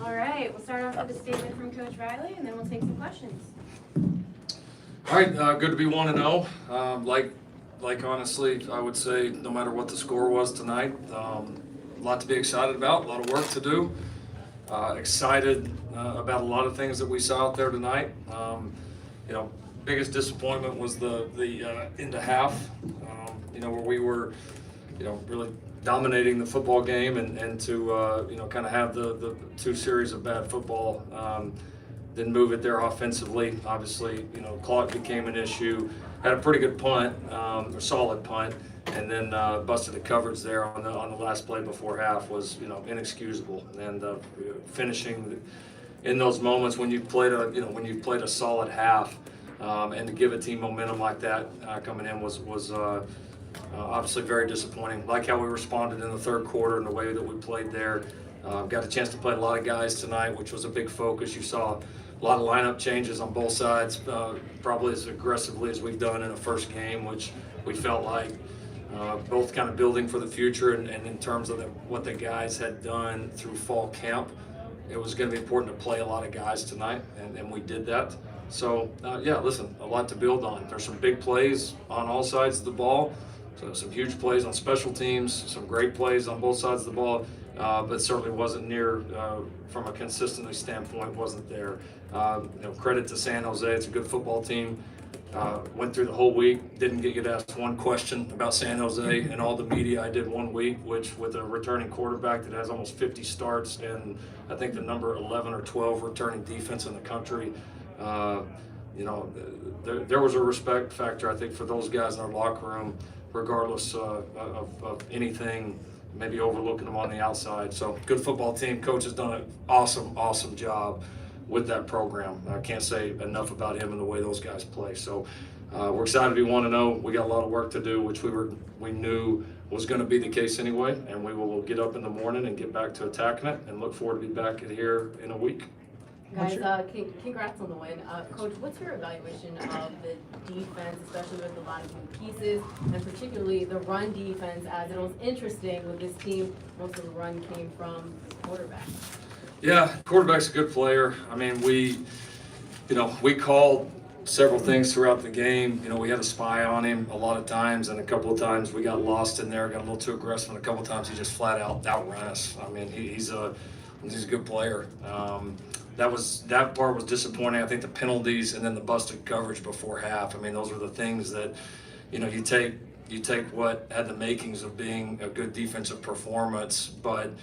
All right, we'll start off with a statement from Coach Riley, and then we'll take some questions. All right, good to be 1-0. Like honestly, I would say no matter what the score was tonight, a lot to be excited about, a lot of work to do. Excited about a lot of things that we saw out there tonight. Biggest disappointment was the into half, where we were, really dominating the football game and to kind of have the two series of bad football. Didn't move it there offensively. Obviously, clock became an issue. Had a pretty good punt, or solid punt, and then busted a coverage there on the last play before half was inexcusable. And finishing in those moments when you've played a solid half, and to give a team momentum like that coming in was obviously very disappointing. Like how we responded in the third quarter and the way that we played there. Got a chance to play a lot of guys tonight, which was a big focus. You saw a lot of lineup changes on both sides, probably as aggressively as we've done in a first game, which we felt like both kind of building for the future and in terms of what the guys had done through fall camp. It was going to be important to play a lot of guys tonight, and we did that. So, listen, a lot to build on. There's some big plays on all sides of the ball, so some huge plays on special teams, some great plays on both sides of the ball. But certainly wasn't near, from a consistency standpoint, wasn't there. Credit to San Jose, it's a good football team. Went through the whole week, didn't get asked one question about San Jose in all the media I did 1 week, which with a returning quarterback that has almost 50 starts and I think the number 11 or 12 returning defense in the country, there was a respect factor, I think, for those guys in our locker room, regardless of anything, maybe overlooking them on the outside. So good football team. Coach has done an awesome job with that program. I can't say enough about him and the way those guys play. So we're excited to be 1-0. We got a lot of work to do, which we knew was going to be the case anyway, and we will get up in the morning and get back to attacking it and look forward to be back here in a week. Guys, congrats on the win. Coach, what's your evaluation of the defense, especially with a lot of new pieces, and particularly the run defense, as it was interesting with this team, most of the run came from quarterback? Yeah, quarterback's a good player. I mean, we called several things throughout the game. We had a spy on him a lot of times, and a couple of times we got lost in there, got a little too aggressive, and a couple of times he just flat out outran us. I mean, he's a good player. That part was disappointing. I think the penalties and then the busted coverage before half. I mean, those are the things that, you take what had the makings of being a good defensive performance, but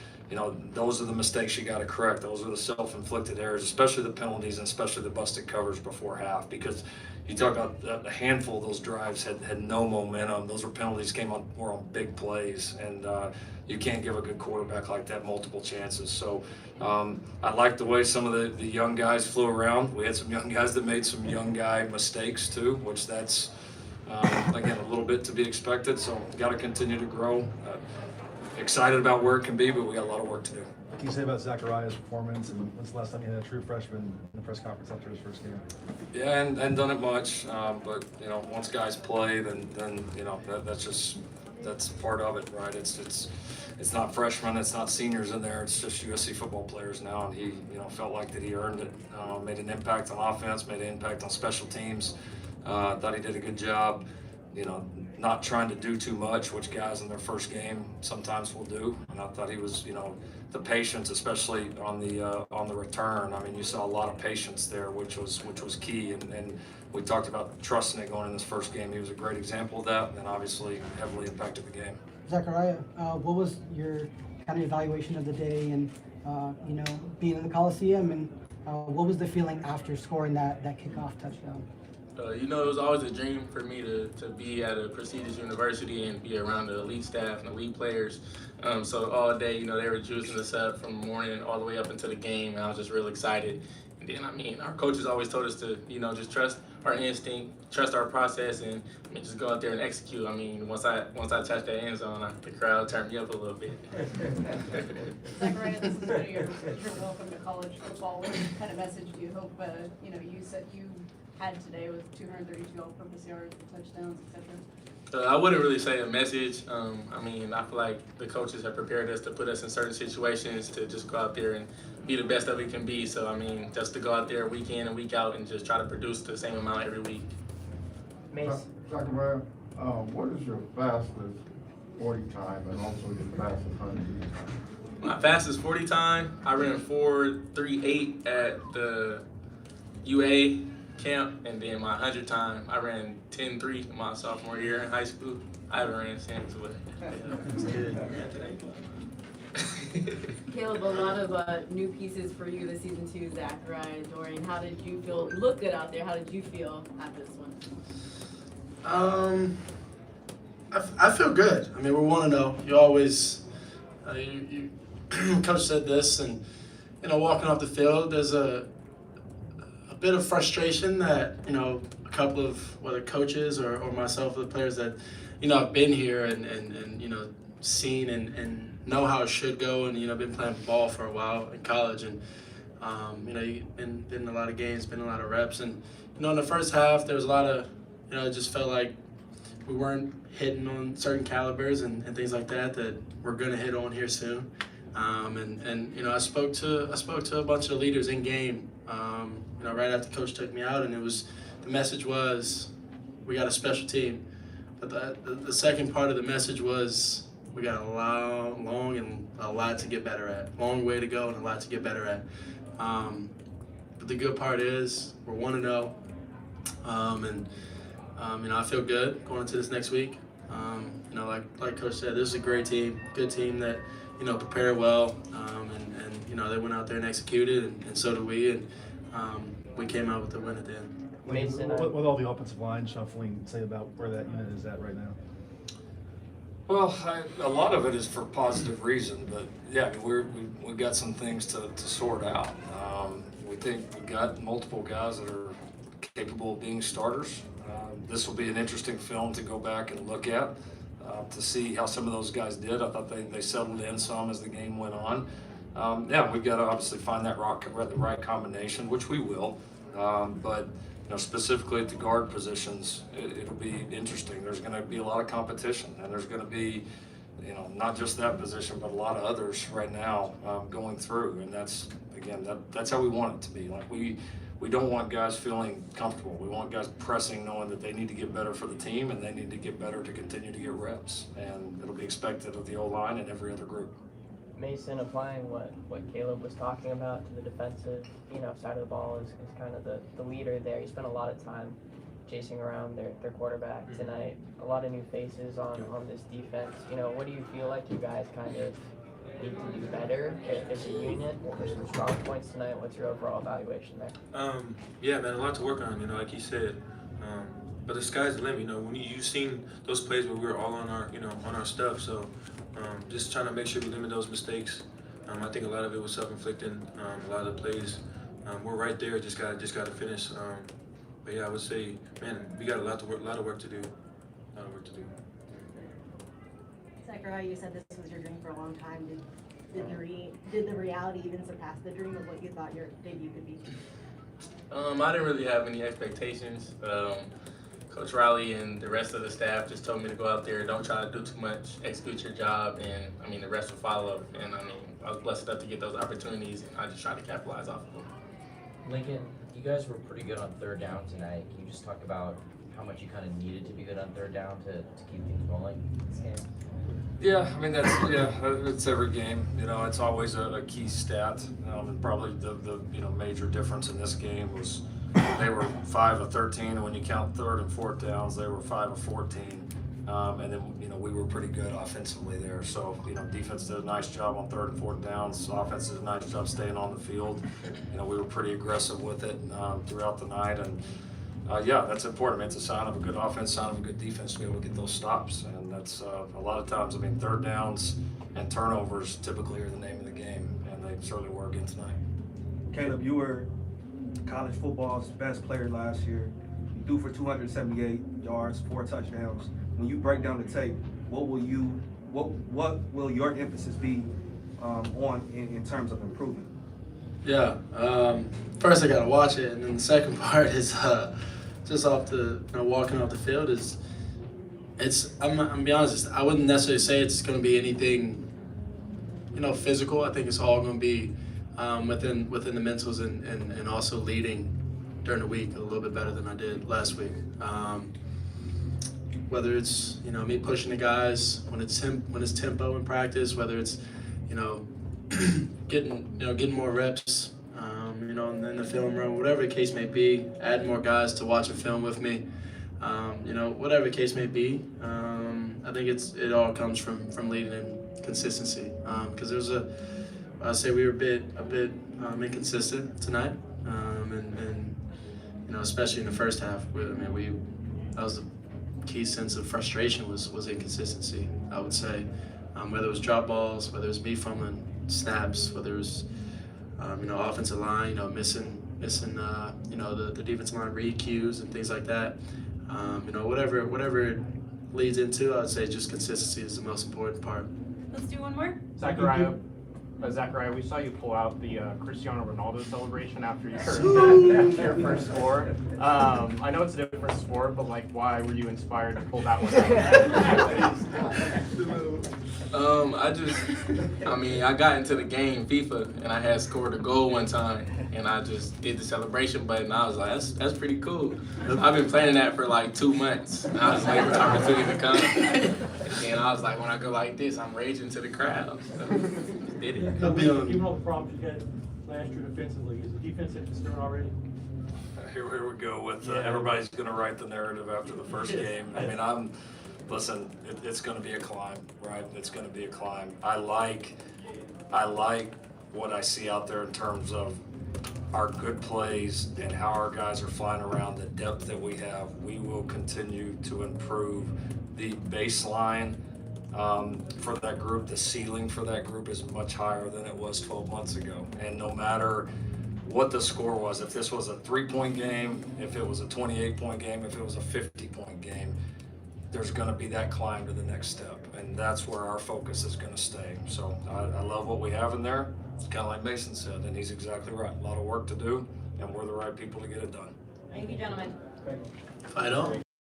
those are the mistakes you got to correct. Those are the self-inflicted errors, especially the penalties and especially the busted coverage before half, because you talk about a handful of those drives had no momentum. Those were penalties were on big plays, and you can't give a good quarterback like that multiple chances. So I like the way some of the young guys flew around. We had some young guys that made some young guy mistakes too, which that's again a little bit to be expected. So got to continue to grow. Excited about where it can be, but we got a lot of work to do. What can you say about Zachariah's performance, and when's the last time you had a true freshman in the press conference after his first game? Yeah, and done it much, but once guys play, then that's part of it, right? It's not freshmen, it's not seniors in there. It's just USC football players now, and he felt like that he earned it. Made an impact on offense, made an impact on special teams. Thought he did a good job. Not trying to do too much, which guys in their first game sometimes will do. And I thought he was, the patience, especially on the return. I mean, you saw a lot of patience there, which was key. And we talked about trusting it going in this first game. He was a great example of that, and obviously heavily impacted the game. Zechariah, what was your kind of evaluation of the day, and being in the Coliseum, and what was the feeling after scoring that kickoff touchdown? It was always a dream for me to be at a prestigious university and be around the elite staff and elite players. So all day, they were juicing us up from the morning all the way up into the game, and I was just real excited. And then, our coaches always told us to, just trust our instinct, trust our process, and just go out there and execute. Once I touched that end zone, the crowd turned me up a little bit. Zachariah, this is your welcome to college football. What kind of message do you hope, you said you had today with 232 all-purpose yards, touchdowns, etc.? I wouldn't really say a message. I mean, I feel like the coaches have prepared us to put us in certain situations to just go out there and be the best that we can be. So, I mean, just to go out there week in and week out and just try to produce the same amount every week. Mason. Zachariah, what is your fastest 40 time and also your fastest 100 time? My fastest 40 time, I ran 4.38 at the UA camp, and then my 100 time, I ran 10.3 my sophomore year in high school. I haven't ran since, but Caleb, a lot of new pieces for you this season too, Zachariah, Dorian. How did you feel? You look good out there. How did you feel after this one? I feel good. I mean, we're 1-0. You always, coach said this, and walking off the field, there's a bit of frustration that a couple of whether coaches or myself, the players that I've been here and seen and know how it should go, and been playing ball for a while in college, and you've been in a lot of games, been in a lot of reps, and in the first half there was a lot of it just felt like we weren't hitting on certain calibers and things like that we're gonna hit on here soon. I spoke to a bunch of the leaders in game, right after coach took me out, and the message was we got a special team, but the second part of the message was we got a lot to get better at, long way to go and a lot to get better at. But the good part is we're 1-0, I feel good going into this next week. Like Coach said, this is a great team, good team that prepared well, and they went out there and executed, and so did we, and we came out with the win at the end. Mason, what all the offensive line shuffling say about where that unit is at right now? Well, a lot of it is for positive reason, but yeah, we've got some things to sort out. We think we've got multiple guys that are capable of being starters. This will be an interesting film to go back and look at to see how some of those guys did. I thought they settled in some as the game went on. We've got to obviously find the right combination, which we will. But specifically at the guard positions, it'll be interesting. There's going to be a lot of competition, and there's going to be, not just that position, but a lot of others right now going through. And that's how we want it to be. Like we don't want guys feeling comfortable. We want guys pressing, knowing that they need to get better for the team, and they need to get better to continue to get reps. And it'll be expected of the O-line and every other group. Mason, applying what Caleb was talking about to the defensive, side of the ball is kind of the leader there. You spent a lot of time chasing around their quarterback tonight. A lot of new faces on this defense. What do you feel like you guys kind of need to do better as a unit? What were some strong points tonight? What's your overall evaluation there? Yeah, man, a lot to work on, like you said. But the sky's the limit, when you've seen those plays where we were all on our, on our stuff. So just trying to make sure we limit those mistakes. I think a lot of it was self-inflicting. A lot of the plays, we're right there. Just got to finish. But yeah, I would say, man, we got a lot of work to do. Zachariah, you said this was your dream for a long time. Did the reality even surpass the dream of what you thought your debut could be? I didn't really have any expectations. Coach Riley and the rest of the staff just told me to go out there, don't try to do too much, execute your job, and the rest will follow. And I was blessed enough to get those opportunities, and I just tried to capitalize off of them. Lincoln, you guys were pretty good on third down tonight. Can you just talk about how much you kind of needed to be good on third down to keep things rolling this game? Yeah, it's every game. It's always a key stat. And probably the major difference in this game was they were 5 of 13, and when you count third and fourth downs, they were 5 of 14. And then we were pretty good offensively there. So defense did a nice job on third and fourth downs. Offense did a nice job staying on the field. We were pretty aggressive with it throughout the night, and that's important. It's a sign of a good offense, sign of a good defense to be able to get those stops. And that's a lot of times, third downs and turnovers typically are the name of the game, and they certainly were again tonight. Caleb, you were college football's best player last year. You threw for 278 yards, 4 touchdowns. When you break down the tape, what will your emphasis be on in terms of improvement? Yeah. First, I gotta watch it, and then the second part is just off the walking off the field is. I'm gonna be honest. I wouldn't necessarily say it's gonna be anything, physical. I think it's all gonna be within the mentals and also leading during the week a little bit better than I did last week. Whether it's me pushing the guys when it's tempo in practice, whether it's getting more reps, in the film room, whatever the case may be, add more guys to watch a film with me, whatever the case may be. I think it all comes from leading and consistency. Because I'd say we were a bit inconsistent tonight, and especially in the first half. That was the key sense of frustration was inconsistency. I would say, whether it was drop balls, whether it was me fumbling snaps, whether it was offensive line, missing the defensive line read cues and things like that. Whatever it leads into, I would say just consistency is the most important part. Let's do one more. Zachariah, we saw you pull out the Cristiano Ronaldo celebration after your first score. I know it's a different sport, but why were you inspired to pull that one out? I got into the game FIFA and I had scored a goal one time and I just did the celebration button. I was like, that's pretty cool. I've been planning that for 2 months. And I was waiting for the opportunity to come. And I was like, when I go like this, I'm raging to the crowd. So, did it. Given all the problems you had last year defensively, is the defense a concern already? Here we go with everybody's going to write the narrative after the first game. Listen, it's going to be a climb, right? It's going to be a climb. I like what I see out there in terms of our good plays and how our guys are flying around, the depth that we have. We will continue to improve the baseline for that group. The ceiling for that group is much higher than it was 12 months ago. And no matter what the score was, if this was a 3-point game, if it was a 28-point game, if it was a 50-point game, there's going to be that climb to the next step, and that's where our focus is going to stay. So I love what we have in there. It's kind of like Mason said, and he's exactly right. A lot of work to do, and we're the right people to get it done. Thank you, gentlemen. Fight on.